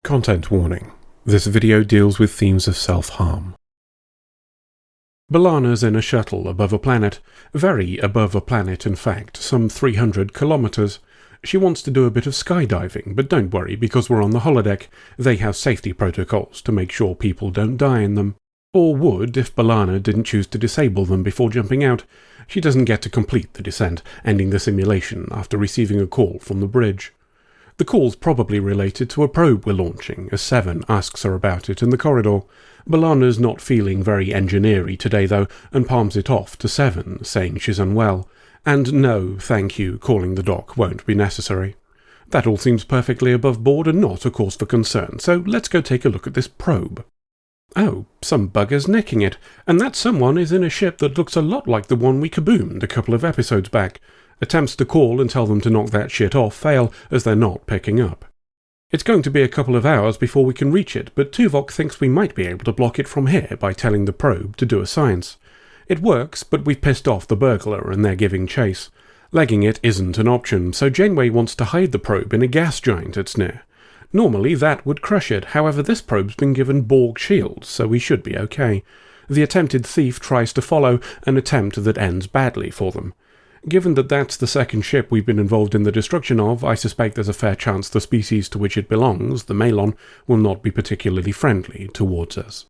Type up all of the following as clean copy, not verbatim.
Content warning. This video deals with themes of self-harm. B'Elanna's in a shuttle above a planet, very above a planet in fact, some 300 kilometers. She wants to do a bit of skydiving, but don't worry because we're on the holodeck. They have safety protocols to make sure people don't die in them. Or would if B'Elanna didn't choose to disable them before jumping out. She doesn't get to complete the descent, ending the simulation after receiving a call from the bridge. The call's probably related to a probe we're launching, as Seven asks her about it in the corridor. B'Elanna's not feeling very engineery today though, and palms it off to Seven, saying she's unwell. And no, thank you, calling the doc won't be necessary. That all seems perfectly above board and not a cause for concern, so let's go take a look at this probe. Oh, some bugger's nicking it, and that someone is in a ship that looks a lot like the one we kaboomed a couple of episodes back. Attempts to call and tell them to knock that shit off fail, as they're not picking up. It's going to be a couple of hours before we can reach it, but Tuvok thinks we might be able to block it from here by telling the probe to do a science. It works, but we've pissed off the burglar and they're giving chase. Legging it isn't an option, so Janeway wants to hide the probe in a gas giant it's near. Normally that would crush it, however this probe's been given Borg shields, so we should be okay. The attempted thief tries to follow, an attempt that ends badly for them. Given that that's the second ship we've been involved in the destruction of, I suspect there's a fair chance the species to which it belongs, the Malon, will not be particularly friendly towards us.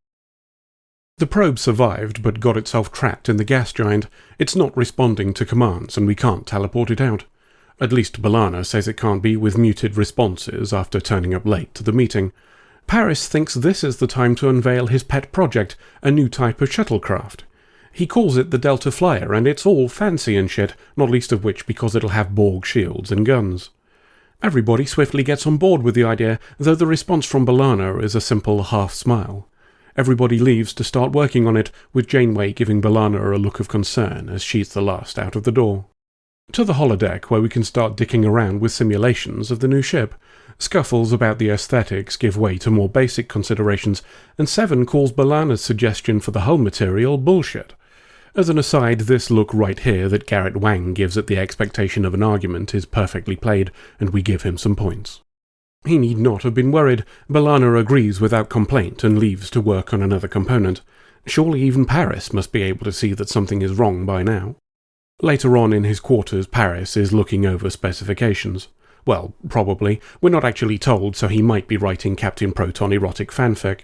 The probe survived, but got itself trapped in the gas giant. It's not responding to commands, and we can't teleport it out. At least B'Elanna says it can't be with muted responses after turning up late to the meeting. Paris thinks this is the time to unveil his pet project, a new type of shuttlecraft. He calls it the Delta Flyer, and it's all fancy and shit, not least of which because it'll have Borg shields and guns. Everybody swiftly gets on board with the idea, though the response from B'Elanna is a simple half-smile. Everybody leaves to start working on it, with Janeway giving B'Elanna a look of concern as she's the last out of the door. To the holodeck, where we can start dicking around with simulations of the new ship. Scuffles about the aesthetics give way to more basic considerations, and Seven calls B'Elanna's suggestion for the hull material bullshit. As an aside, this look right here that Garrett Wang gives at the expectation of an argument is perfectly played, and we give him some points. He need not have been worried. B'Elanna agrees without complaint and leaves to work on another component. Surely even Paris must be able to see that something is wrong by now. Later on in his quarters, Paris is looking over specifications. Well, probably. We're not actually told, so he might be writing Captain Proton erotic fanfic.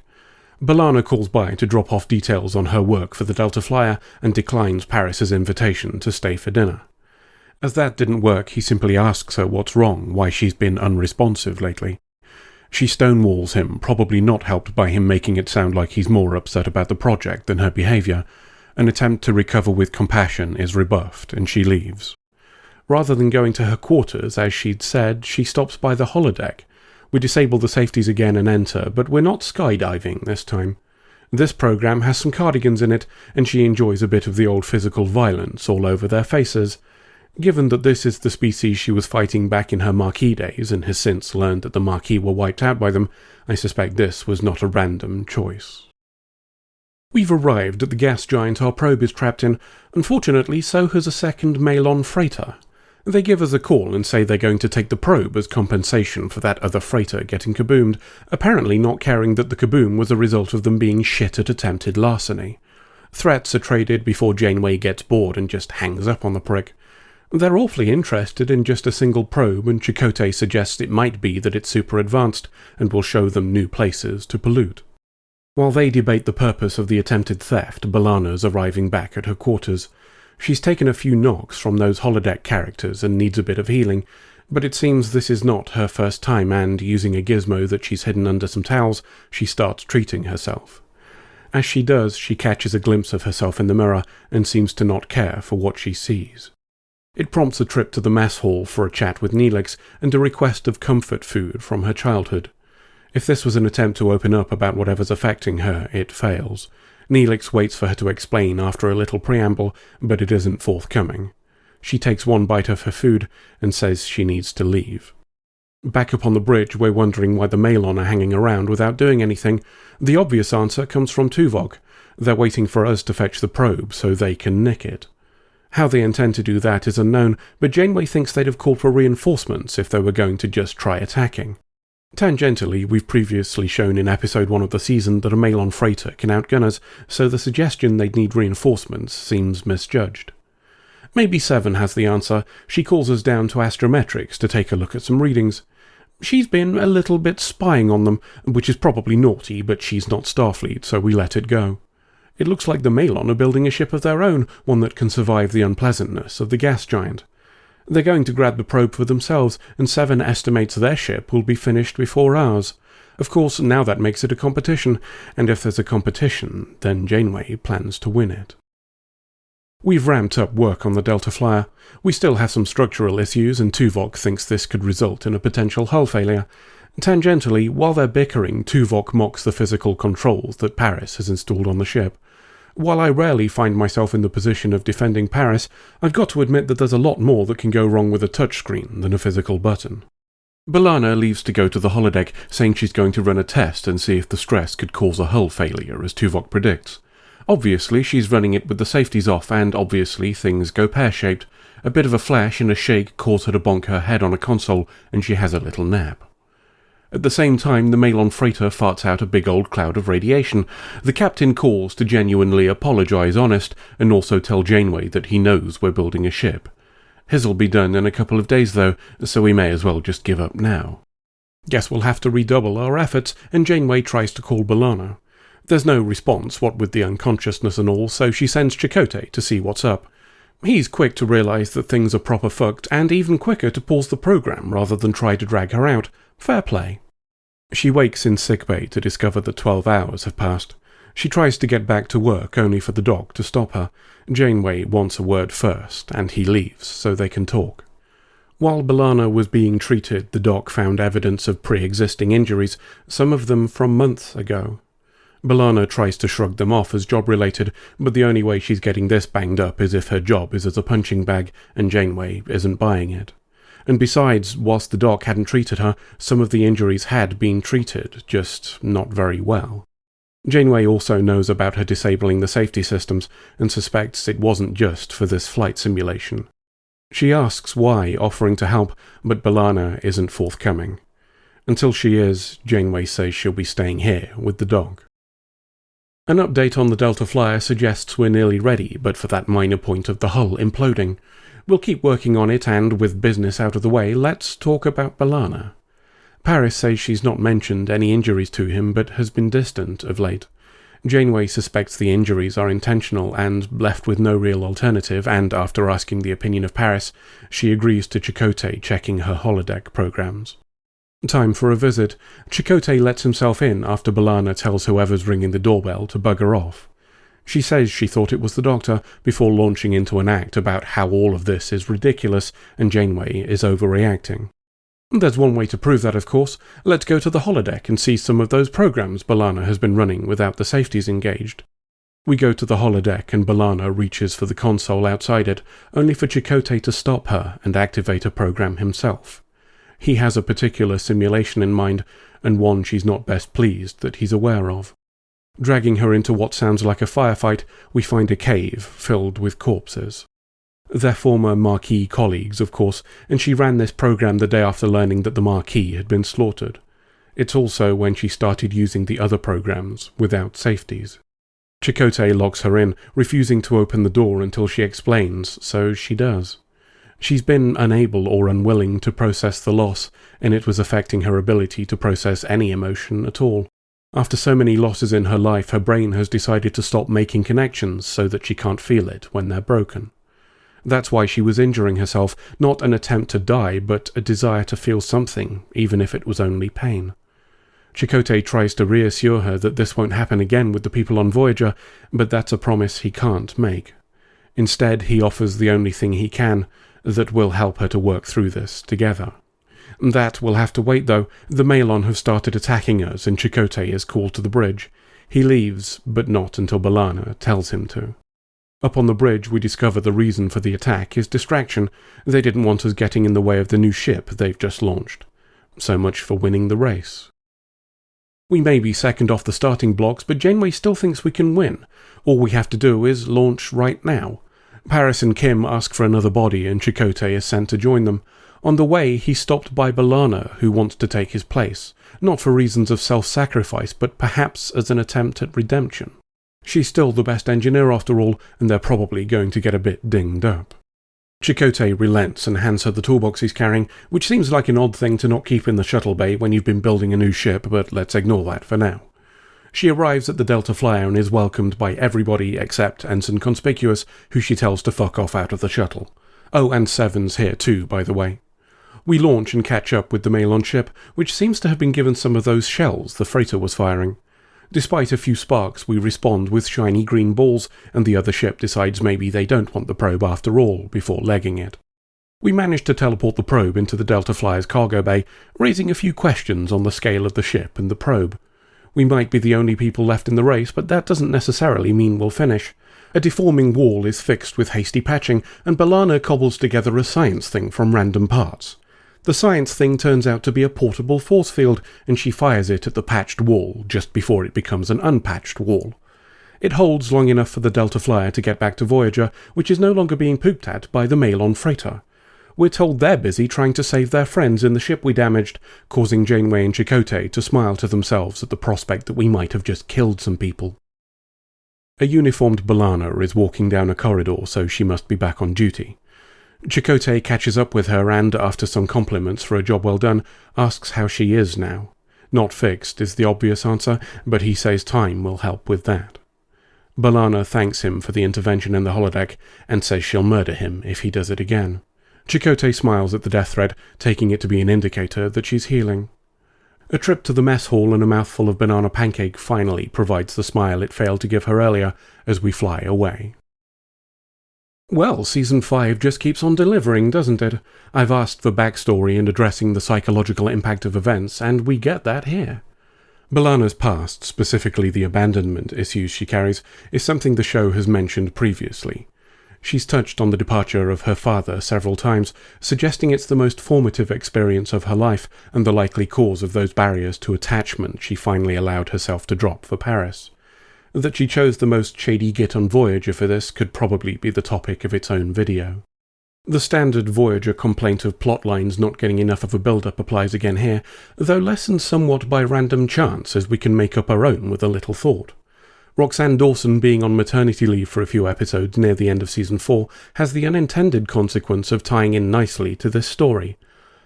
B'Elanna calls by to drop off details on her work for the Delta Flyer and declines Paris's invitation to stay for dinner. As that didn't work, he simply asks her what's wrong, why she's been unresponsive lately. She stonewalls him, probably not helped by him making it sound like he's more upset about the project than her behaviour. An attempt to recover with compassion is rebuffed, and she leaves. Rather than going to her quarters, as she'd said, she stops by the holodeck. We disable the safeties again and enter, but we're not skydiving this time. This program has some cardigans in it, and she enjoys a bit of the old physical violence all over their faces. Given that this is the species she was fighting back in her Maquis days, and has since learned that the Maquis were wiped out by them, I suspect this was not a random choice. We've arrived at the gas giant our probe is trapped in. Unfortunately, so has a second Malon freighter. They give us a call and say they're going to take the probe as compensation for that other freighter getting kaboomed, apparently not caring that the kaboom was a result of them being shit at attempted larceny. Threats are traded before Janeway gets bored and just hangs up on the prick. They're awfully interested in just a single probe, and Chakotay suggests it might be that it's super advanced and will show them new places to pollute. While they debate the purpose of the attempted theft, B'Elanna's arriving back at her quarters. She's taken a few knocks from those holodeck characters and needs a bit of healing, but it seems this is not her first time and, using a gizmo that she's hidden under some towels, she starts treating herself. As she does, she catches a glimpse of herself in the mirror and seems to not care for what she sees. It prompts a trip to the mess hall for a chat with Neelix and a request of comfort food from her childhood. If this was an attempt to open up about whatever's affecting her, it fails. Neelix waits for her to explain after a little preamble, but it isn't forthcoming. She takes one bite of her food and says she needs to leave. Back up on the bridge, we're wondering why the Malon are hanging around without doing anything. The obvious answer comes from Tuvok. They're waiting for us to fetch the probe so they can nick it. How they intend to do that is unknown, but Janeway thinks they'd have called for reinforcements if they were going to just try attacking. Tangentially, we've previously shown in episode 1 of the season that a Malon freighter can outgun us, so the suggestion they'd need reinforcements seems misjudged. Maybe Seven has the answer. She calls us down to Astrometrics to take a look at some readings. She's been a little bit spying on them, which is probably naughty, but she's not Starfleet, so we let it go. It looks like the Malon are building a ship of their own, one that can survive the unpleasantness of the gas giant. They're going to grab the probe for themselves, and Seven estimates their ship will be finished before ours. Of course, now that makes it a competition, and if there's a competition, then Janeway plans to win it. We've ramped up work on the Delta Flyer. We still have some structural issues, and Tuvok thinks this could result in a potential hull failure. Tangentially, while they're bickering, Tuvok mocks the physical controls that Paris has installed on the ship. While I rarely find myself in the position of defending Paris, I've got to admit that there's a lot more that can go wrong with a touchscreen than a physical button. B'Elanna leaves to go to the holodeck, saying she's going to run a test and see if the stress could cause a hull failure, as Tuvok predicts. Obviously, she's running it with the safeties off, and obviously things go pear-shaped. A bit of a flash and a shake cause her to bonk her head on a console, and she has a little nap. At the same time, the Malon freighter farts out a big old cloud of radiation. The captain calls to genuinely apologise honest, and also tell Janeway that he knows we're building a ship. His'll be done in a couple of days though, so we may as well just give up now. Guess we'll have to redouble our efforts, and Janeway tries to call B'Elanna. There's no response, what with the unconsciousness and all, so she sends Chakotay to see what's up. He's quick to realise that things are proper fucked, and even quicker to pause the program rather than try to drag her out. Fair play. She wakes in sickbay to discover that 12 hours have passed. She tries to get back to work, only for the doc to stop her. Janeway wants a word first, and he leaves so they can talk. While B'Elanna was being treated, the doc found evidence of pre-existing injuries, some of them from months ago. B'Elanna tries to shrug them off as job-related, but the only way she's getting this banged up is if her job is as a punching bag, and Janeway isn't buying it. And besides, whilst the doc hadn't treated her, some of the injuries had been treated, just not very well. Janeway also knows about her disabling the safety systems, and suspects it wasn't just for this flight simulation. She asks why, offering to help, but B'Elanna isn't forthcoming. Until she is, Janeway says she'll be staying here with the dog. An update on the Delta Flyer suggests we're nearly ready, but for that minor point of the hull imploding. We'll keep working on it, and with business out of the way, let's talk about B'Elanna. Paris says she's not mentioned any injuries to him, but has been distant of late. Janeway suspects the injuries are intentional, and left with no real alternative, and after asking the opinion of Paris, she agrees to Chakotay checking her holodeck programs. Time for a visit. Chakotay lets himself in after B'Elanna tells whoever's ringing the doorbell to bugger off. She says she thought it was the doctor, before launching into an act about how all of this is ridiculous and Janeway is overreacting. There's one way to prove that, of course. Let's go to the holodeck and see some of those programs B'Elanna has been running without the safeties engaged. We go to the holodeck and B'Elanna reaches for the console outside it, only for Chakotay to stop her and activate a program himself. He has a particular simulation in mind, and one she's not best pleased that he's aware of. Dragging her into what sounds like a firefight, we find a cave filled with corpses. They're former Marquis colleagues, of course, and she ran this program the day after learning that the Marquis had been slaughtered. It's also when she started using the other programs without safeties. Chakotay locks her in, refusing to open the door until she explains, so she does. She's been unable or unwilling to process the loss, and it was affecting her ability to process any emotion at all. After so many losses in her life, her brain has decided to stop making connections so that she can't feel it when they're broken. That's why she was injuring herself, not an attempt to die, but a desire to feel something, even if it was only pain. Chakotay tries to reassure her that this won't happen again with the people on Voyager, but that's a promise he can't make. Instead, he offers the only thing he can, that will help her to work through this together. That will have to wait though. The Malon have started attacking us and Chakotay is called to the bridge. He leaves, but not until B'Elanna tells him to. Up on the bridge we discover the reason for the attack is distraction. They didn't want us getting in the way of the new ship they've just launched. So much for winning the race. We may be second off the starting blocks, but Janeway still thinks we can win. All we have to do is launch right now. Paris and Kim ask for another body and Chakotay is sent to join them. On the way, he's stopped by B'Elanna, who wants to take his place. not for reasons of self-sacrifice, but perhaps as an attempt at redemption. She's still the best engineer after all, and they're probably going to get a bit dinged up. Chakotay relents and hands her the toolbox he's carrying, which seems like an odd thing to not keep in the shuttle bay when you've been building a new ship, but let's ignore that for now. She arrives at the Delta Flyer and is welcomed by everybody except Ensign Conspicuous, who she tells to fuck off out of the shuttle. Oh, and Seven's here too, by the way. We launch and catch up with the Malon ship, which seems to have been given some of those shells the freighter was firing. Despite a few sparks, we respond with shiny green balls, and the other ship decides maybe they don't want the probe after all, before legging it. We manage to teleport the probe into the Delta Flyer's cargo bay, raising a few questions on the scale of the ship and the probe. We might be the only people left in the race, but that doesn't necessarily mean we'll finish. A deforming wall is fixed with hasty patching, and B'Elanna cobbles together a science thing from random parts. The science thing turns out to be a portable force field, and she fires it at the patched wall just before it becomes an unpatched wall. It holds long enough for the Delta Flyer to get back to Voyager, which is no longer being pooped at by the Malon freighter. We're told they're busy trying to save their friends in the ship we damaged, causing Janeway and Chakotay to smile to themselves at the prospect that we might have just killed some people. A uniformed B'Elanna is walking down a corridor, so she must be back on duty. Chakotay catches up with her and, after some compliments for a job well done, asks how she is now. Not fixed is the obvious answer, but he says time will help with that. B'Elanna thanks him for the intervention in the holodeck and says she'll murder him if he does it again. Chakotay smiles at the death threat, taking it to be an indicator that she's healing. A trip to the mess hall and a mouthful of banana pancake finally provides the smile it failed to give her earlier as we fly away. Well, Season 5 just keeps on delivering, doesn't it? I've asked for backstory and addressing the psychological impact of events, and we get that here. B'Elanna's past, specifically the abandonment issues she carries, is something the show has mentioned previously. She's touched on the departure of her father several times, suggesting it's the most formative experience of her life and the likely cause of those barriers to attachment she finally allowed herself to drop for Paris. That she chose the most shady git on Voyager for this could probably be the topic of its own video. The standard Voyager complaint of plot lines not getting enough of a build-up applies again here, though lessened somewhat by random chance as we can make up our own with a little thought. Roxanne Dawson being on maternity leave for a few episodes near the end of Season 4 has the unintended consequence of tying in nicely to this story.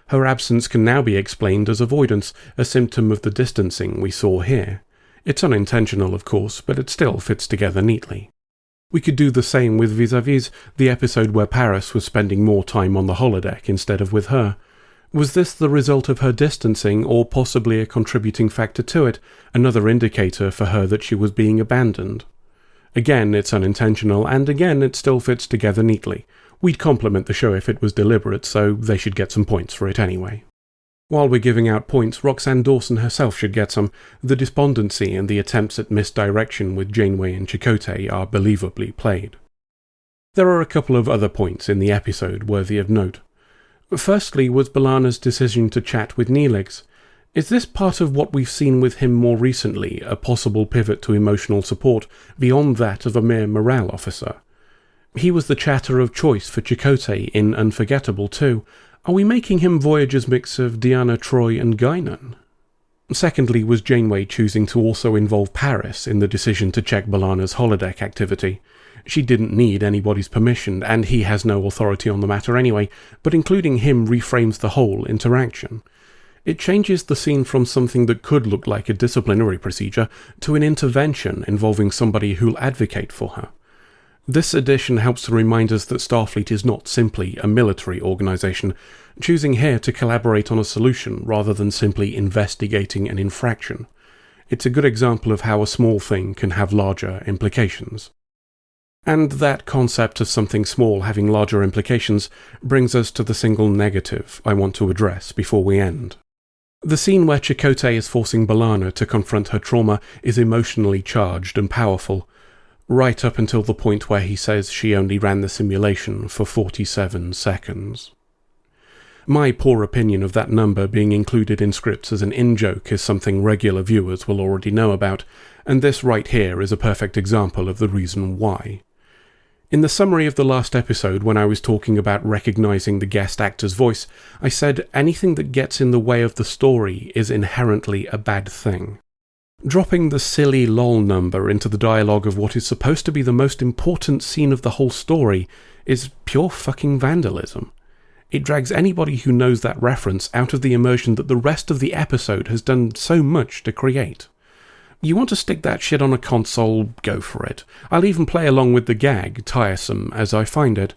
Her absence can now be explained as avoidance, a symptom of the distancing we saw here. It's unintentional, of course, but it still fits together neatly. We could do the same with Vis-a-Vis, the episode where Paris was spending more time on the holodeck instead of with her. Was this the result of her distancing, or possibly a contributing factor to it, another indicator for her that she was being abandoned? Again, it's unintentional, and again, it still fits together neatly. We'd compliment the show if it was deliberate, so they should get some points for it anyway. While we're giving out points, Roxanne Dawson herself should get some. The despondency and the attempts at misdirection with Janeway and Chakotay are believably played. There are a couple of other points in the episode worthy of note. Firstly was B'Elanna's decision to chat with Neelix. Is this part of what we've seen with him more recently, a possible pivot to emotional support beyond that of a mere morale officer? He was the chatter of choice for Chakotay in Unforgettable too. Are we making him Voyager's mix of Deanna Troi and Guinan? Secondly was Janeway choosing to also involve Paris in the decision to check B'Elanna's holodeck activity. She didn't need anybody's permission, and he has no authority on the matter anyway, but including him reframes the whole interaction. It changes the scene from something that could look like a disciplinary procedure to an intervention involving somebody who'll advocate for her. This addition helps to remind us that Starfleet is not simply a military organisation, choosing here to collaborate on a solution rather than simply investigating an infraction. It's a good example of how a small thing can have larger implications. And that concept of something small having larger implications brings us to the single negative I want to address before we end. The scene where Chakotay is forcing B'Elanna to confront her trauma is emotionally charged and powerful, right up until the point where he says she only ran the simulation for 47 seconds. My poor opinion of that number being included in scripts as an in-joke is something regular viewers will already know about, and this right here is a perfect example of the reason why. In the summary of the last episode, when I was talking about recognising the guest actor's voice, I said anything that gets in the way of the story is inherently a bad thing. Dropping the silly lol number into the dialogue of what is supposed to be the most important scene of the whole story is pure fucking vandalism. It drags anybody who knows that reference out of the immersion that the rest of the episode has done so much to create. You want to stick that shit on a console, go for it. I'll even play along with the gag, tiresome as I find it.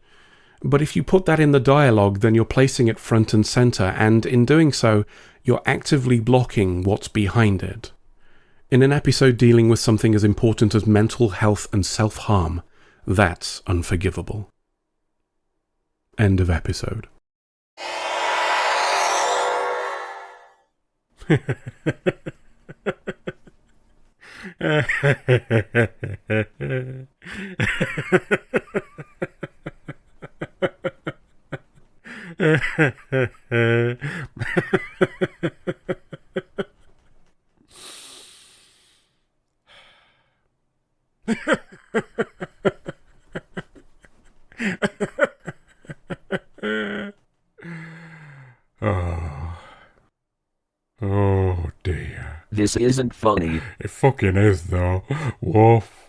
But if you put that in the dialogue, then you're placing it front and centre, and in doing so, you're actively blocking what's behind it. In an episode dealing with something as important as mental health and self-harm, that's unforgivable. End of episode. Oh dear. This isn't funny. It fucking is though. Woof.